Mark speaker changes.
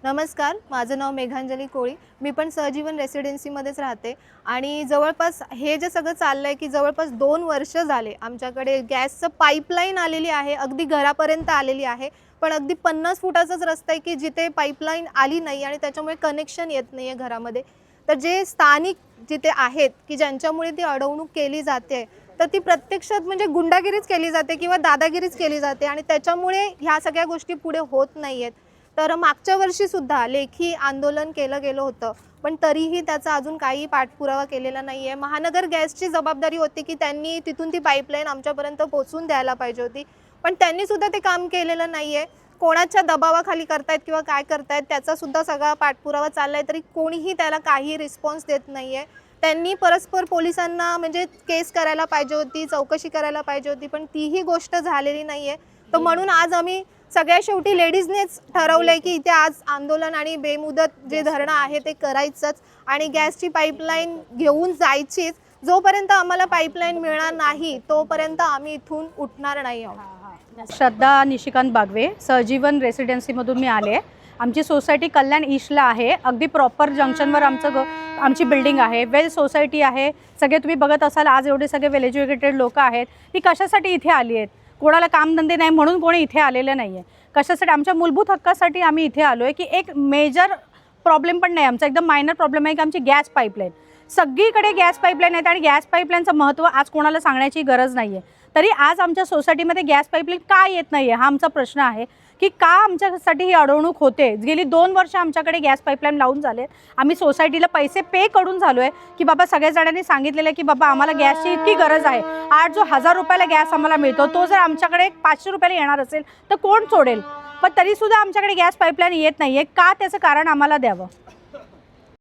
Speaker 1: नमस्कार, माझं नाव मेघांजली कोळी. मी पण सहजीवन रेसिडेन्सीमध्येच राहते आणि जवळपास हे जे सगळं चाललं आहे की जवळपास 2 वर्ष झाले आमच्याकडे गॅसचं पाईपलाईन आलेली आहे, अगदी घरापर्यंत आलेली आहे. पण अगदी 50 फुटाचाच रस्ता आहे की जिथे पाईपलाईन आली नाही आणि त्याच्यामुळे कनेक्शन येत नाही आहे घरामध्ये. तर जे स्थानिक जिथे आहेत की ज्यांच्यामुळे ती अडवणूक केली जाते, तर ती प्रत्यक्षात म्हणजे गुंडागिरीच केली जाते किंवा दादागिरीच केली जाते आणि त्याच्यामुळे ह्या सगळ्या गोष्टी पुढे होत नाही आहेत. तर मागच्या वर्षीसुद्धा लेखी आंदोलन केलं गेलं होतं, पण तरीही त्याचा अजून काही पाठपुरावा केलेला नाही आहे. महानगर गॅसची जबाबदारी होती की त्यांनी तिथून ती पाईपलाईन आमच्यापर्यंत पोहोचवून द्यायला पाहिजे होती, पण त्यांनीसुद्धा ते काम केलेलं नाही आहे. कोणाच्या दबावाखाली करतायत किंवा काय करतायत त्याचासुद्धा सगळा पाठपुरावा चालला आहे, तरी कोणीही त्याला काही रिस्पॉन्स देत नाही आहे. त्यांनी परस्पर पोलिसांना म्हणजे केस करायला पाहिजे होती, चौकशी करायला पाहिजे होती, पण तीही गोष्ट झालेली नाही आहे. तर म्हणून आज आम्ही सगळ्या शेवटी लेडीजनेच ठरवलंय की इथे आज आंदोलन आणि बेमुदत जे धरणं आहे ते करायचंच आणि गॅसची पाईपलाईन घेऊन जायचीच. जोपर्यंत आम्हाला पाईपलाईन मिळणार नाही तोपर्यंत आम्ही इथून उठणार नाही आहोत.
Speaker 2: श्रद्धा निशिकांत बागवे, सहजीवन रेसिडेन्सीमधून मी आले. आमची सोसायटी कल्याण ईस्टला आहे. अगदी प्रॉपर जंक्शनवर आमची बिल्डिंग आहे. वेल सोसायटी आहे. सगळे तुम्ही बघत असाल आज एवढे सगळे वेल एज्युकेटेड लोक आहेत. ती कशासाठी इथे आली आहेत? कोणाला कामधंदे नाही म्हणून कोणी इथे आलेलं नाही आहे. कशासाठी? आमच्या मूलभूत हक्कासाठी आम्ही इथे आलो आहे की एक मेजर प्रॉब्लेम पण नाही, आमचा एकदम मायनर प्रॉब्लेम आहे की आमची गॅस पाईपलाईन. सगळीकडे गॅस पाईपलाईन आहेत आणि गॅस पाईपलाईनचं महत्त्व आज कोणाला सांगण्याची गरज नाही आहे. तरी आज आमच्या सोसायटीमध्ये गॅस पाईपलाईन का येत नाही आहे हा आमचा प्रश्न आहे की का आमच्यासाठी ही अडवणूक होते. गेली 2 वर्ष आमच्याकडे गॅस पाईपलाईन लावून झाले. आम्ही सोसायटीला पैसे पे करून झालो आहे की बाबा सगळ्या जणांनी सांगितलेलं आहे की बाबा आम्हाला गॅसची इतकी गरज आहे. आज जो 1000 रुपयाला गॅस आम्हाला मिळतो तो जर आमच्याकडे 500 रुपयाला येणार असेल तर कोण सोडेल? पण तरीसुद्धा आमच्याकडे गॅस पाईपलाईन येत नाही आहे. का? त्याचं कारण आम्हाला द्यावं.